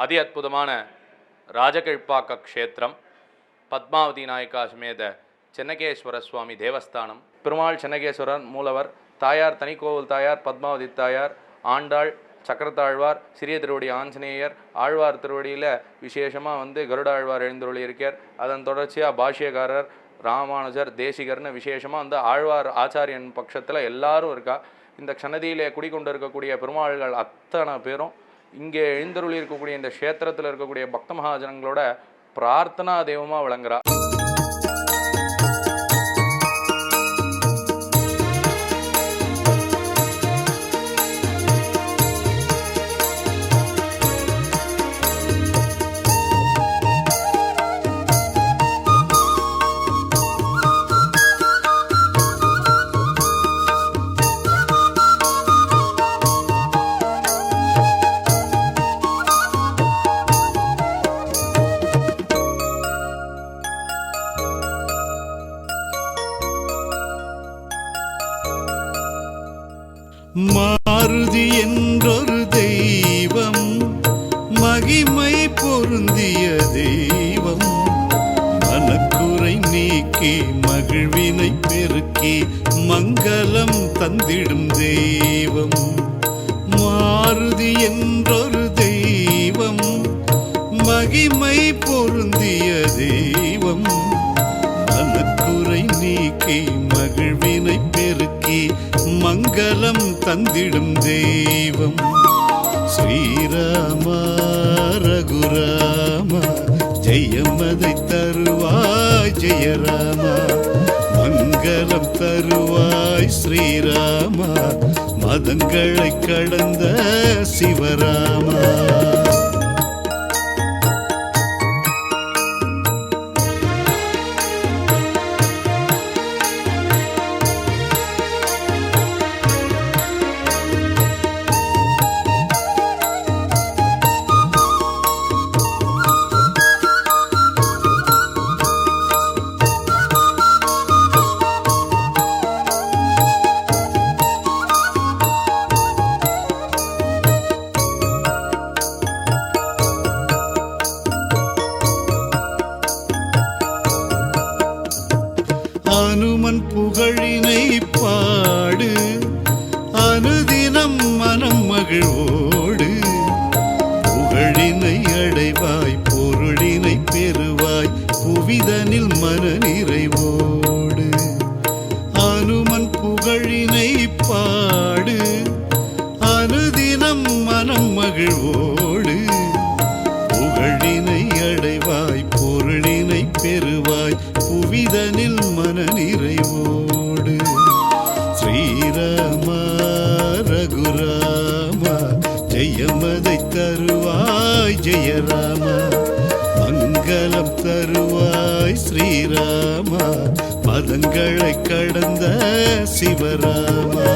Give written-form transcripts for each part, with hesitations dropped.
அதி அற்புதமான ராஜகல்பாக்க க்ஷேத்திரம், பத்மாவதி நாயக்கா சமேத சென்னகேஸ்வர சுவாமி தேவஸ்தானம். பெருமாள் சென்னகேஸ்வரர் மூலவர், தாயார் தனிக்கோவில் தாயார் பத்மாவதி தாயார், ஆண்டாள் சக்கரத்தாழ்வார், சிறிய திருவடி ஆஞ்சநேயர், ஆழ்வார் திருவடியில் விசேஷமாக கருடாழ்வார் எழுந்தருளி இருக்கார். அதன் தொடர்ச்சியாக பாஷ்யக்காரர், ராமானுஜர், தேசிகர்னு விசேஷமாக ஆழ்வார் ஆச்சாரியன் பட்சத்தில் எல்லாரும் இருக்கா. இந்த க்ஷணதியிலே குடிக்கொண்டு இருக்கக்கூடிய பெருமாள்கள் அத்தனை பேரும் இங்கே எழுந்தருளி இருக்கக்கூடிய இந்த க்ஷேத்திரத்தில் இருக்கக்கூடிய பக்த மகாஜனங்களோட பிரார்த்தனா தெய்வமாக விளங்குறா. மாருதி என்றொரு தெய்வம், மகிமை பொருந்திய தெய்வம், மனக்குறை நீக்கி மகிழ்வினை பெருக்கி மங்களம் தந்திடும் தெய்வம். மாருதி என்றொரு தெய்வம், மகிமை பொருந்திய தெய்வம், மனக்குறை நீக்கி மகிழ்வினை பெருக்கி மங்களம் தந்திடும் தெய்வம். ஸ்ரீராம ரகுராம ஜெயமதை தருவாய் ஜெயராம, மங்களம் தருவாய் ஸ்ரீராம, மதங்களை கடந்த சிவராமா. அனுமன் புகழினை பாடு, அனுதினம் மனம் மகிழ்வோடு, புகழினை அடைவாய் பொருளினை பெறுவாய் புவிதனில் மன நிறைவோடு. அனுமன் புகழினை பாடு, அனுதினம் மனம் மகிழ்வோடு, புகழினை அடைவாய் பொருளினை பெறுவாய் புவிதனில் மன நிறைவோடு. ஸ்ரீராம ரகுராம ஜெயமதை தருவாய் ஜெயராம, மங்களம் தருவாய் ஸ்ரீராம, மதங்களை கடந்த சிவராமா.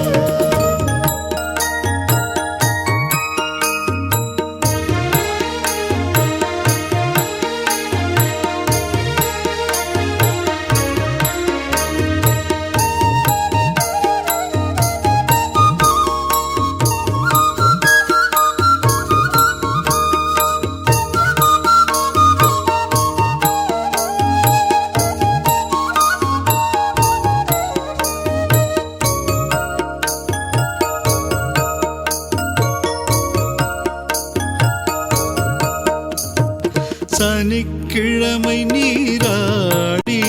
சனிக்கிழமை நீராடி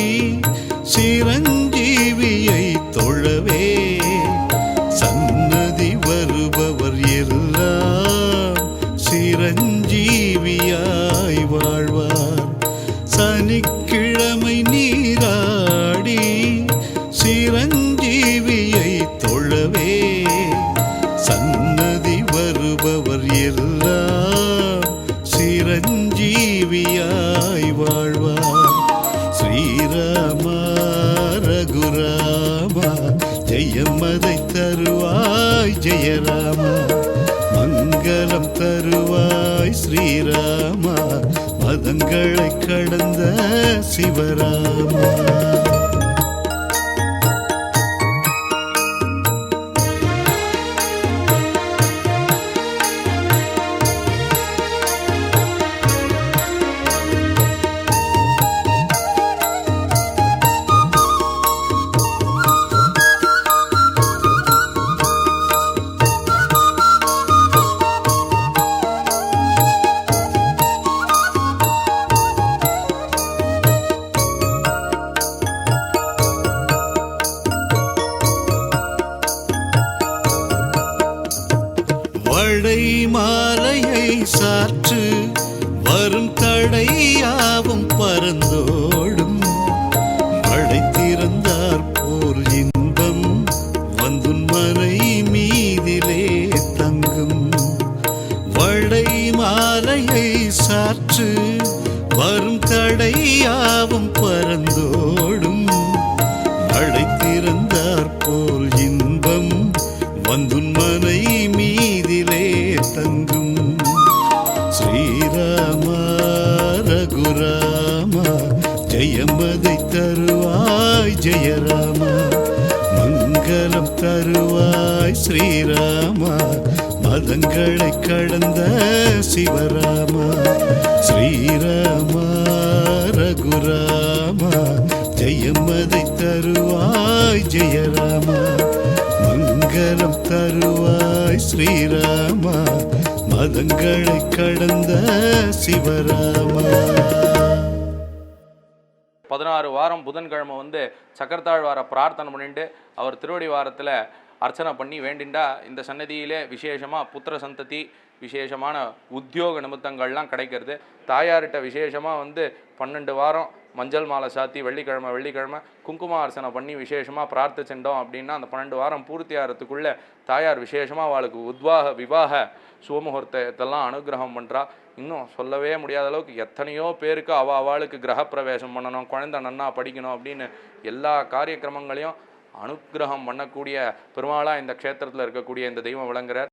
சிரஞ்சீவியை தொழவே, சன்னதி வருபவர் எல்லாம் சிரஞ்சீவியாய் வாழ்வார். சனிக்கிழமை நீராடி சிரஞ்சீவியை தொழவே, சன்னதி வருபவர் எல்லாம் சிரஞ்சீவியாய் வாழ்வார். ஸ்ரீராம ரகுராம ஜெயமதை தருவாய் ஜெயராம, மங்களம் தருவாய் ஸ்ரீராம, மதங்களை கடந்த சிவராமா. வடை மாலையை சாற்று வரும் தடையாவும் பறந்தோடும் மழை திறந்தார் போல் இன்பம் வந்துன் மனை மீதிலே தங்கும் வடை மாலையை சாற்று வரும் தடையாவும் பறந்தோடும் மழை திறந்தார் போல் இன்பம் வந்துன் மனை மீதிலே தங்கும் ஸ்ரீராமா ரகுராமா ஜெயமதை தருவாய் ஜெயராமா மங்களம் தருவாய் ஸ்ரீராமா மதங்களை கடந்த சிவராமா ஸ்ரீராமா ரகுராமா ஜெயமதை தருவாய் ஜெயராமா மங்களம் தருவாய் ஸ்ரீராமா மதங்களை கடந்த சிவராமா. 16 வாரம் புதன்கிழமை வந்து சக்கரத்தாழ்வார பிரார்த்தனை பண்ணிட்டு அவர் திருவடி வாரத்தில் அர்ச்சனை பண்ணி வேண்டிண்டா இந்த சன்னதியிலே விசேஷமாக புத்திர சந்ததி விசேஷமான உத்தியோக நிமித்தங்கள்லாம் கிடைக்கிறது. தாயார்கிட்ட விசேஷமாக வந்து 12 வாரம் மஞ்சள் மாலை சாத்தி வெள்ளிக்கிழமை குங்கும அர்ச்சனை பண்ணி விசேஷமாக பிரார்த்திச்சுட்டோம் அப்படின்னா அந்த 12 வாரம் பூர்த்தி ஆகிறதுக்குள்ளே தாயார் விசேஷமாக அவளுக்கு விவாக சுவமுகூர்த்தத்தெல்லாம் அனுகிரகம் பண்ணுறா. இன்னும் சொல்லவே முடியாத அளவுக்கு எத்தனையோ பேருக்கு அவளுக்கு கிரகப்பிரவேசம் பண்ணணும், குழந்தை நன்னா படிக்கணும் அப்படின்னு எல்லா காரியக்கிரமங்களையும் அனுகிரகம் பண்ணக்கூடிய பெருமாளாக இந்த க்ஷேத்திரத்தில் இருக்கக்கூடிய இந்த தெய்வம் விளங்குறார்.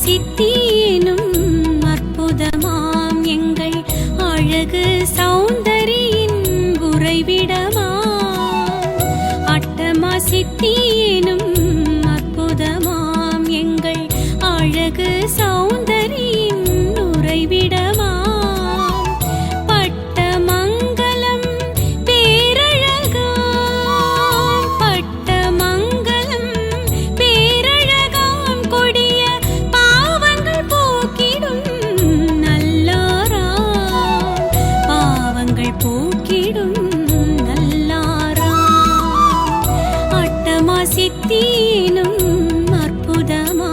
சித்தியேனும் அற்புதமாம் எங்கள் அழகு சௌந்தரியின் உறைவிடமாம் அட்டமா சித்தியேனும் அற்புதமாம் எங்கள் அழகு சௌந்தரியின் உறைவிடமாம் பட்டமங்கலம் பேரழகாம் பட்டமங்கலம் பேரழகாம் கொடிய போக்கிடும் நல்லாரா அட்டமா சித்தியேனும் அற்புதமா.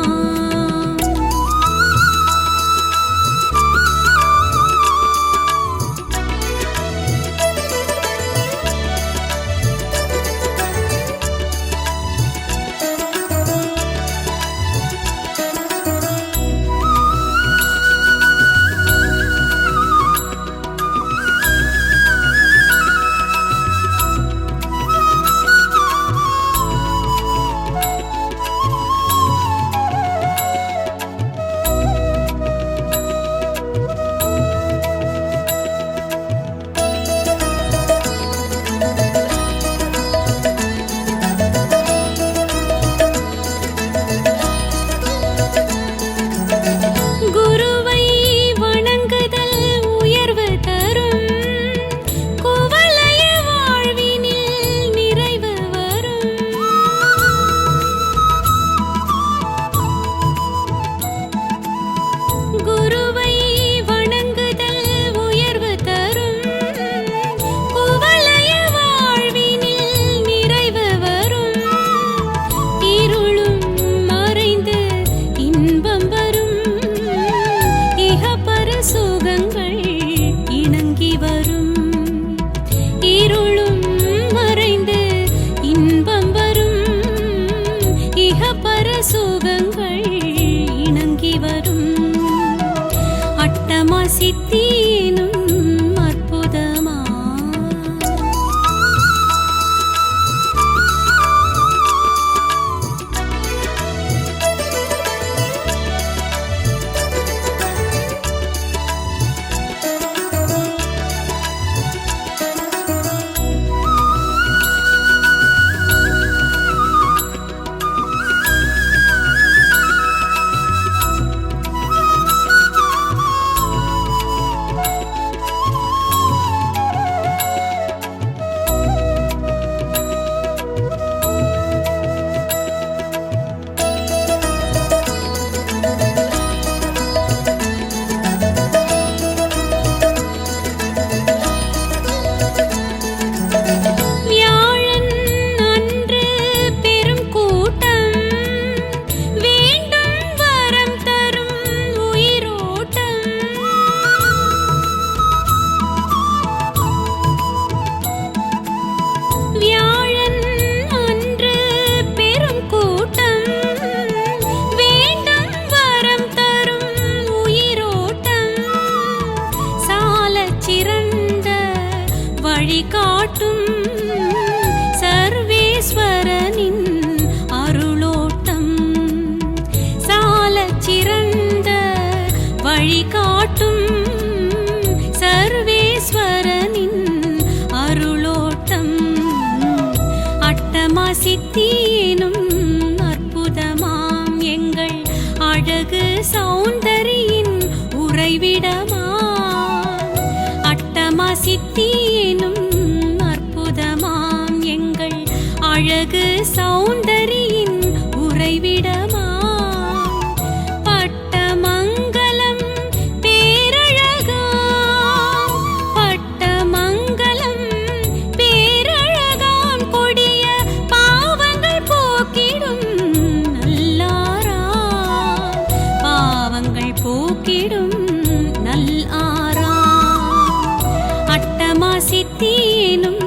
சௌந்தரியின் உறைவிடமா அட்டமா சித்தி எனும் அற்புதமாம் எங்கள் அழகு சௌந்தரியின் உறைவிடமா பட்டமங்கலம் பேரழகாம் பட்டமங்கலம் பேரழகாம் கொடிய பாவங்கள் போக்கிடும் நல்லாராம் பாவங்கள் போக்கிடும் நல்லாராம் அட்டமா சித்தி எனும்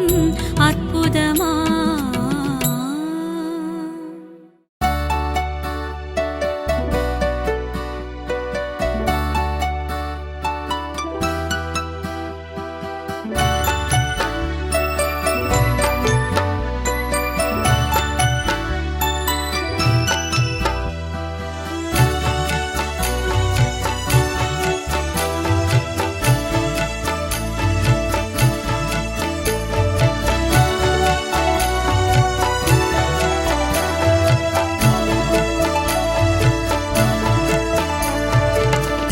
அற்புதமா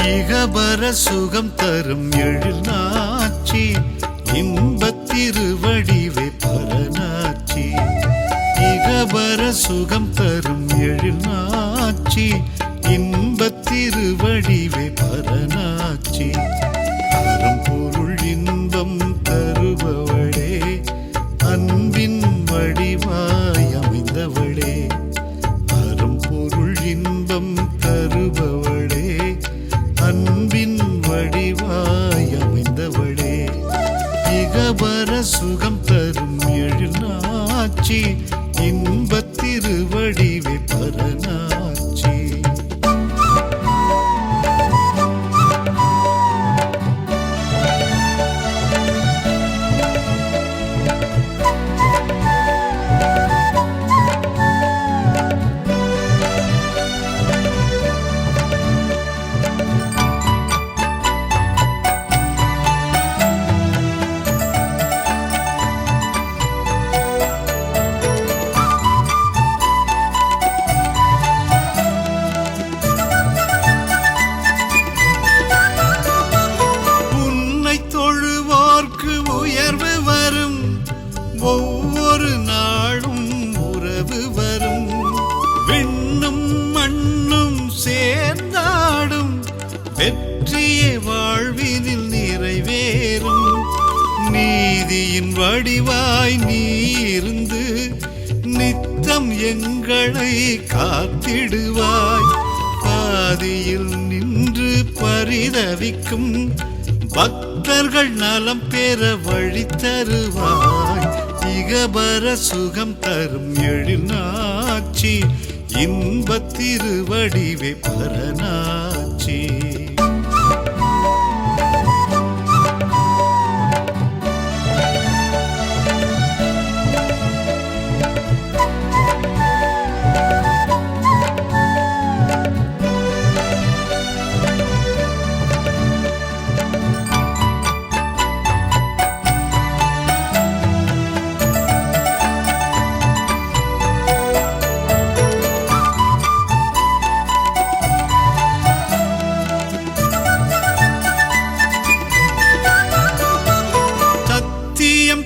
இகபர சுகம் தரும் எழில் நாச்சி இன்பத்திருவடிவே பரநாச்சி இகபர சுகம் தரும் எழில் நாச்சி இன்பத்திருவடிவே பரநாச்சி அரும்பொருள் இன்பம் தருபவளே அன்பின் வடிவாய் அமைந்தவளே அரும்பொருள் இன்பம் தருபவளே அன்பின் வடிவாய் அமைந்தவளே இகபர சுகம் தரும் எழில் நாச்சி இன்பத்திருவடிவே பரநாச்சி ஒவ்வொரு நாளும் உறவு வரும் விண்ணும் மண்ணும் சேர்ந்தாடும் வெற்றியே வாழ்வினில் நிறைவேறும் நீதியின் வடிவாய் நீ இருந்து நித்தம் எங்களை காத்திடுவாய் பாதியில் நின்று பரிதவிக்கும் பக்தர்கள் நலம் பெற வழி தருவாய் இகபர சுகம் தரும் எழில் நாச்சி இன்பத்திருவடிவே பரநாச்சி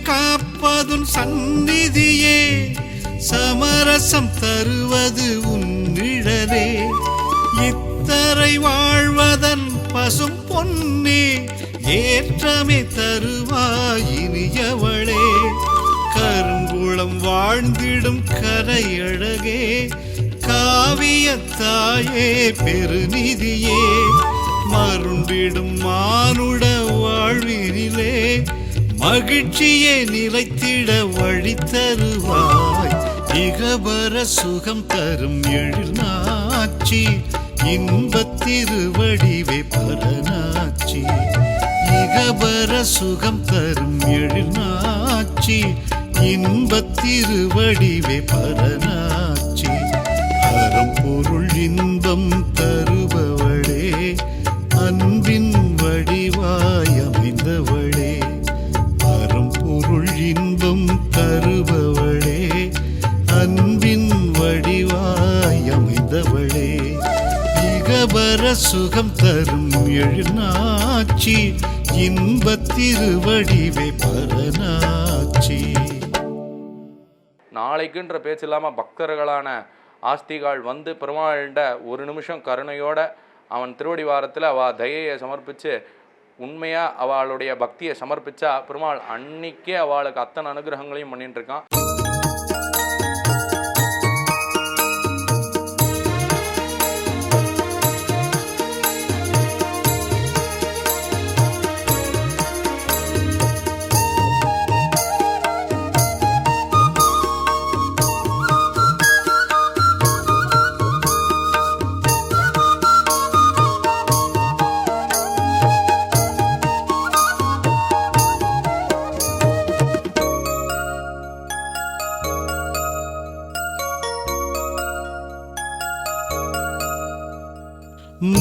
காப்பதுன் சந்நிதியே சமரசம் தருவது உன் நிழலே இத்தரை வாழ்வதன் பசும் பொன்னே ஏற்றமே தருவாய் இனியவளே கருங்குளம் வாழ்ந்திடும் கரையழகே காவியத்தாயே பெருநிதியே மருண்டிடும் மானுட வாழ்வினிலே மகிழ்ச்சியே நிலைத்திட வழி தருவாய் இகபர சுகம் தரும் எழில் நாச்சி இன்பத்திருவடிவே பரநாச்சி இகபர சுகம் தரும் எழில் நாச்சி இன்பத்திருவடிவே பரநாச்சி அறம்பொருள் இன்பம் தருபவளே அன்பின் வடிவாய் அமைந்தவளே அறம்பொருள் இன்பம் தருபவளே அன்பின் வடிவாய் அமைந்தவளே இகபர சுகம் தரும் எழுநாச்சி இன்பத் திருவடிவே பரநாச்சி. நாளைக்குன்ற பேச்சு இல்லாமல் பக்தர்களான ஆஸ்திகால் வந்து பெருமாள்கிட்ட ஒரு நிமிஷம் கருணையோட அவன் திருவடி வாரத்தில் அவள் தயையை சமர்ப்பித்து உண்மையாக அவளுடைய பக்தியை சமர்ப்பித்தா பெருமாள் அன்னைக்கே அவளுக்கு அத்தனை அனுகிரகங்களையும் பண்ணிட்டு இருக்கான்.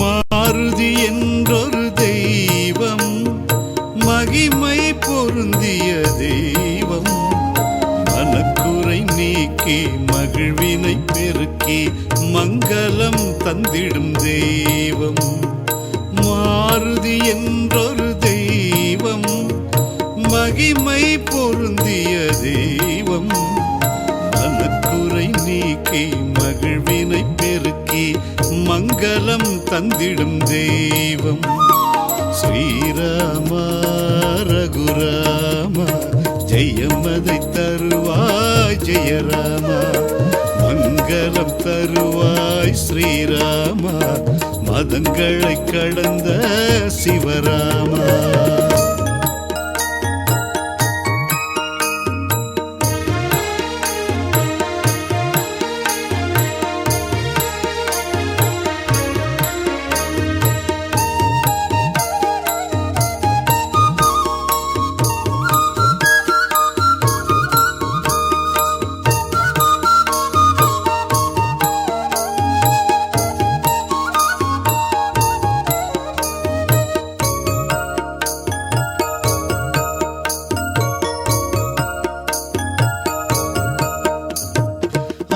மாருதி என்றொரு தெய்வம் மகிமை பொருந்திய தெய்வம் மனக்குறை நீக்கி மகிழ்வினை பெருக்கி மங்களம் தந்திடும் தெய்வம். மாருதி என்றொரு தெய்வம் மகிமை பொருந்திய தெய்வம் மனக்குறை நீக்கி மகிழ்வினை பெருக்கி மங்களம் தந்திடும் தெய்வம். ஸ்ரீராமா ரகுராமா ஜெயமதை தருவாய் ஜெயராமா மங்களம் தருவாய் ஸ்ரீராமா மதங்களை கடந்த சிவராமா.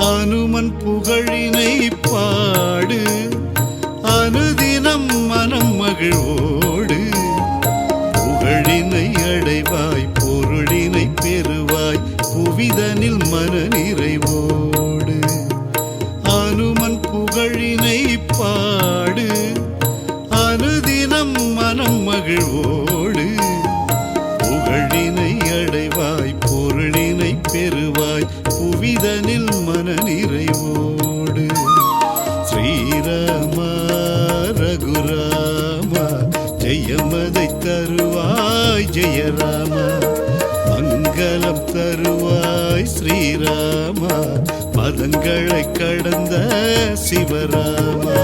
அனுமன் புகழினை பாடு அனுதினம் மனம் மகிழ்வோடு புகழினை அடைவாய் பொருளினை பெறுவாய் புவிதனில் மன நிறைவோடு. அனுமன் புகழினை பாடு அனுதினம் மனம் மகிழ்வோடு புகழினை அடைவாய் பொருளினை பெறுவாய் புவிதனில் மன நிறைவோடு. ஸ்ரீராமா ரகுராமா ஜெயமதை தருவாய் ஜெயராமா மங்களம் தருவாய் ஸ்ரீராமா மதங்களை கடந்த சிவராமா.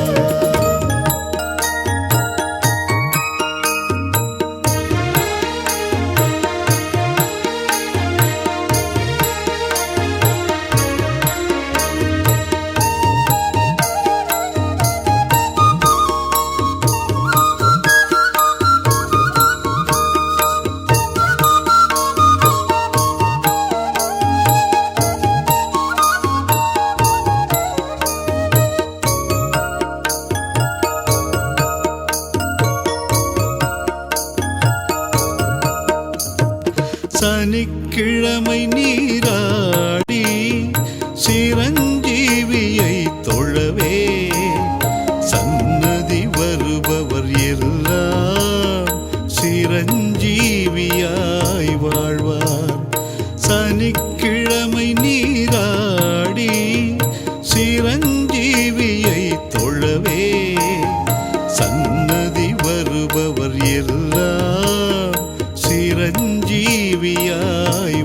சனிக்கிழமை நீராடி சிரஞ்சீவியை தொழவே சன்னதி வருபவர் எல்லாம் சிரஞ்சீவியாய் வாழ்வார். சனிக்கிழமை நீராடி சிரஞ்சீவியை தொழவே சன்னதி வருபவர் எல்லாம் சிரஞ்சீவியாய்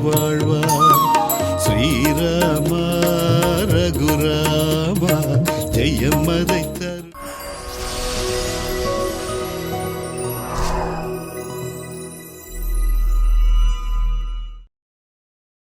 வாழ்வார். ஸ்ரீராமா ரகுராமா ஜெயமதை